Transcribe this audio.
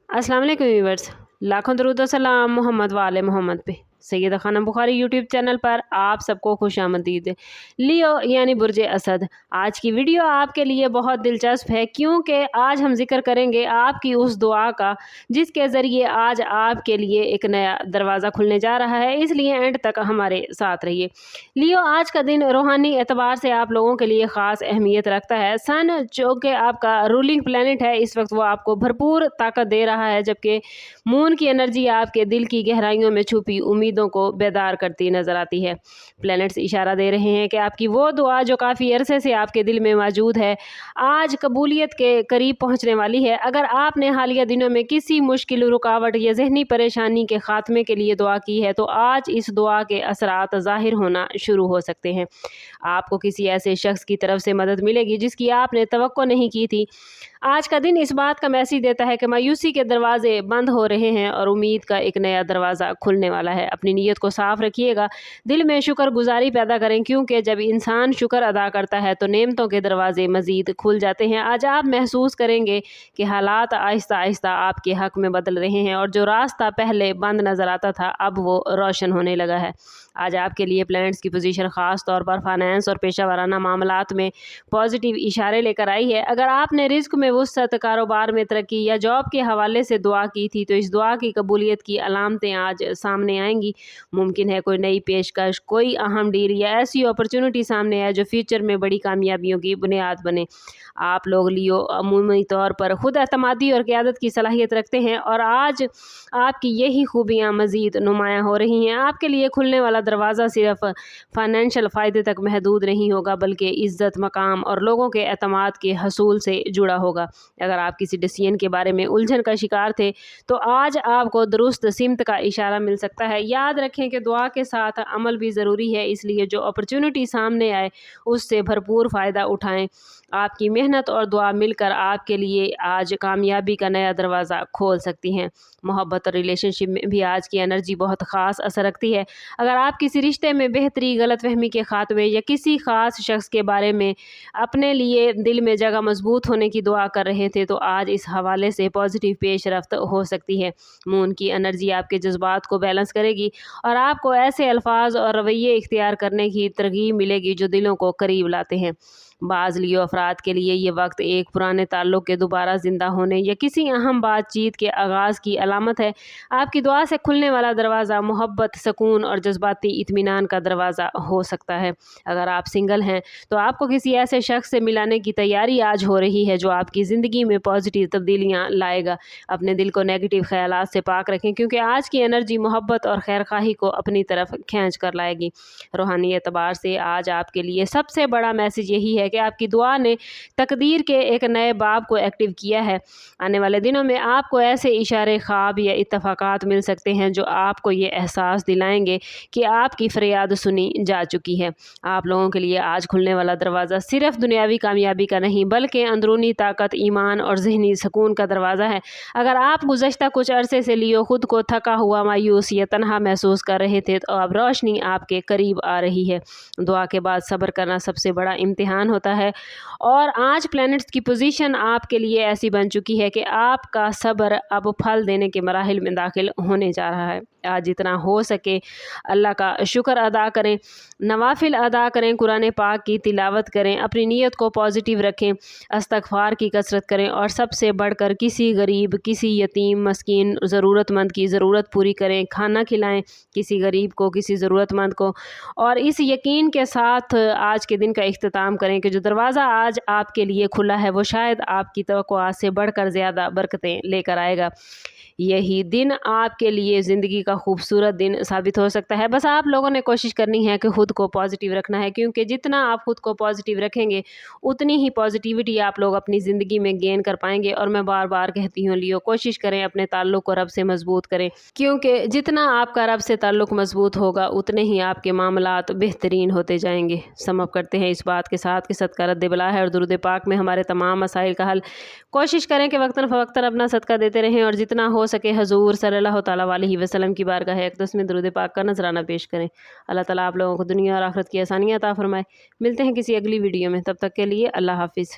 अस्सलाम वालेकुम व्यूअर्स, लाखों दरूद व सलाम मोहम्मद वाले मोहम्मद पे। सैयदा खानम बुखारी यूट्यूब चैनल पर आप सबको खुशामदीद। लियो यानी बुर्ज असद, आज की वीडियो आपके लिए बहुत दिलचस्प है क्योंकि आज हम जिक्र करेंगे आपकी उस दुआ का जिसके ज़रिए आज आपके लिए एक नया दरवाज़ा खुलने जा रहा है, इसलिए एंड तक हमारे साथ रहिए। लियो, आज का दिन रूहानी एतबार से आप लोगों के लिए ख़ास अहमियत रखता है। सन जो कि आपका रूलिंग प्लैनेट है, इस वक्त वो आपको भरपूर ताकत दे रहा है, जबकि मून की एनर्जी आपके दिल की गहराइयों में छुपी उम्मीदों को बेदार करती नजर आती है। प्लैनेट्स इशारा दे रहे हैं कि आपकी वो दुआ जो काफ़ी अरसे से आपके दिल में मौजूद है, आज कबूलियत के करीब पहुंचने वाली है। अगर आपने हालिया दिनों में किसी मुश्किल, रुकावट या जहनी परेशानी के खात्मे के लिए दुआ की है, तो आज इस दुआ के असरात ज़ाहिर होना शुरू हो सकते हैं। आपको किसी ऐसे शख्स की तरफ से मदद मिलेगी जिसकी आपने तवक्को नहीं की थी। आज का दिन इस बात का मैसेज देता है कि मायूसी के दरवाजे बंद हो रहे हैं और उम्मीद का एक नया दरवाज़ा खुलने वाला है। अपनी नीयत को साफ रखिएगा, दिल में शुक्र गुजारी पैदा करें, क्योंकि जब इंसान शुक्र अदा करता है तो नेमतों के दरवाजे मज़ीद खुल जाते हैं। आज आप महसूस करेंगे कि हालात आहिस्ता आहिस्ता आपके हक़ में बदल रहे हैं और जो रास्ता पहले बंद नज़र आता था अब वो रोशन होने लगा है। आज आपके लिए प्लैनेट्स की पोजीशन ख़ास तौर पर फाइनेंस और पेशा वाराना मामलात में पॉजिटिव इशारे लेकर आई है। अगर आपने रिस्क में वुसअत, कारोबार में तरक्की या जॉब के हवाले से दुआ की थी, तो इस दुआ की कबूलियत की अलामतें आज सामने आएंगी। मुमकिन है कोई नई पेशकश, कोई अहम डील या ऐसी अपॉर्चुनिटी सामने आए जो फ्यूचर में बड़ी कामयाबियों की बुनियाद बने। आप लोग लियो अमूमी तौर पर खुद एतमादी और क़यादत की सलाहियत रखते हैं और आज आपकी यही खूबियाँ मज़ीद नुमायाँ हो रही हैं। आपके लिए खुलने वाला दरवाज़ा सिर्फ फाइनेंशियल फ़ायदे तक महदूद नहीं होगा, बल्कि इज़्ज़त, मकाम और लोगों के एतमाद के हसूल से जुड़ा होगा। अगर आप किसी डिसीजन के बारे में उलझन का शिकार थे, तो आज आपको दुरुस्त सिमत का इशारा मिल सकता है। याद रखें कि दुआ के साथ अमल भी ज़रूरी है, इसलिए जो अपॉर्चुनिटी सामने आए उससे भरपूर फ़ायदा उठाएँ। आपकी मेहनत और दुआ मिलकर आपके लिए आज कामयाबी का नया दरवाज़ा खोल सकती हैं। मोहब्बत और रिलेशनशिप में भी आज की एनर्जी बहुत ख़ास असर रखती है। अगर आप किसी रिश्ते में बेहतरी, गलतफहमी के खात्मे या किसी ख़ास शख्स के बारे में अपने लिए दिल में जगह मजबूत होने की दुआ कर रहे थे, तो आज इस हवाले से पॉजिटिव पेशरफ्त हो सकती है। मून की एनर्जी आपके जज्बात को बैलेंस करेगी और आपको ऐसे अल्फाज और रवैये इख्तियार करने की तरगीब मिलेगी जो दिलों को करीब लाते हैं। बाज़ लियो अफराद के लिए ये वक्त एक पुराने ताल्लुक़ के दोबारा ज़िंदा होने या किसी अहम बातचीत के आगाज़ की अलामत है। आपकी दुआ से खुलने वाला दरवाज़ा मोहब्बत, सुकून और जज्बाती इत्मीनान का दरवाज़ा हो सकता है। अगर आप सिंगल हैं तो आपको किसी ऐसे शख्स से मिलाने की तैयारी आज हो रही है जो आपकी ज़िंदगी में पॉजिटिव तब्दीलियाँ लाएगा। अपने दिल को नेगेटिव ख़यालात से पाक रखें, क्योंकि आज की एनर्जी मोहब्बत और खैर खाही को अपनी तरफ खींच कर लाएगी। रूहानी एतबार से आज आपके लिए सबसे बड़ा मैसेज यही है कि आपकी दुआ ने तकदीर के एक नए बाब को एक्टिव किया है। आने वाले दिनों में आपको ऐसे इशारे, ख्वाब या इत्तफाकात मिल सकते हैं जो आपको ये एहसास दिलाएंगे कि आपकी फरियाद सुनी जा चुकी है। आप लोगों के लिए आज खुलने वाला दरवाज़ा सिर्फ दुनियावी कामयाबी का नहीं, बल्कि अंदरूनी ताकत, ईमान और जहनी सुकून का दरवाज़ा है। अगर आप गुज़श्ता कुछ अरसे से लियो खुद को थका हुआ, मायूस या तन्हा महसूस कर रहे थे, तो अब रोशनी आपके करीब आ रही है। दुआ के बाद सब्र करना सबसे बड़ा इम्तिहान होता है और आज प्लैनेट्स की पोजीशन आपके लिए ऐसी बन चुकी है कि आपका सब्र अब फल देने के मराहिल में दाखिल होने जा रहा है। आज जितना हो सके अल्लाह का शुक्र अदा करें, नवाफिल अदा करें, कुरान पाक की तिलावत करें, अपनी नीयत को पॉजिटिव रखें, इस्तग़फ़ार की कसरत करें और सबसे बढ़कर किसी गरीब, किसी यतीम, मस्कीन, ज़रूरतमंद की ज़रूरत पूरी करें। खाना खिलाएं किसी गरीब को, किसी ज़रूरतमंद को, और इस यकीन के साथ आज के दिन का इख्तिताम करें कि जो दरवाज़ा आज आपके लिए खुला है वो शायद आपकी तवक्कुआत से बढ़कर ज़्यादा बरकतें लेकर आएगा। यही दिन आपके लिए ज़िंदगी का खूबसूरत दिन साबित हो सकता है। बस आप लोगों ने कोशिश करनी है कि ख़ुद को पॉजिटिव रखना है, क्योंकि जितना आप ख़ुद को पॉजिटिव रखेंगे उतनी ही पॉजिटिविटी आप लोग अपनी ज़िंदगी में गेन कर पाएंगे। और मैं बार बार कहती हूँ, लियो कोशिश करें अपने ताल्लुक़ को रब से मज़बूत करें, क्योंकि जितना आपका रब से ताल्लुक़ मज़बूत होगा उतने ही आपके मामलात बेहतरीन होते जाएंगे। समअप करते हैं इस बात के साथ कि सदका रद्द बला है और दुरूद पाक में हमारे तमाम मसाइल का हल। कोशिश करें कि वक्तन फ़वक्तन अपना सदका देते रहें और जितना हो सके हजूर सल्लल्लाहु तआला अलैहि वसल्लम की बारगाह अक़दस में दुरूद पाक का नजराना पेश करें। अल्लाह ताला आप लोगों को दुनिया और आखिरत की आसानियाँ अता फरमाए। मिलते हैं किसी अगली वीडियो में, तब तक के लिए अल्लाह हाफिज़।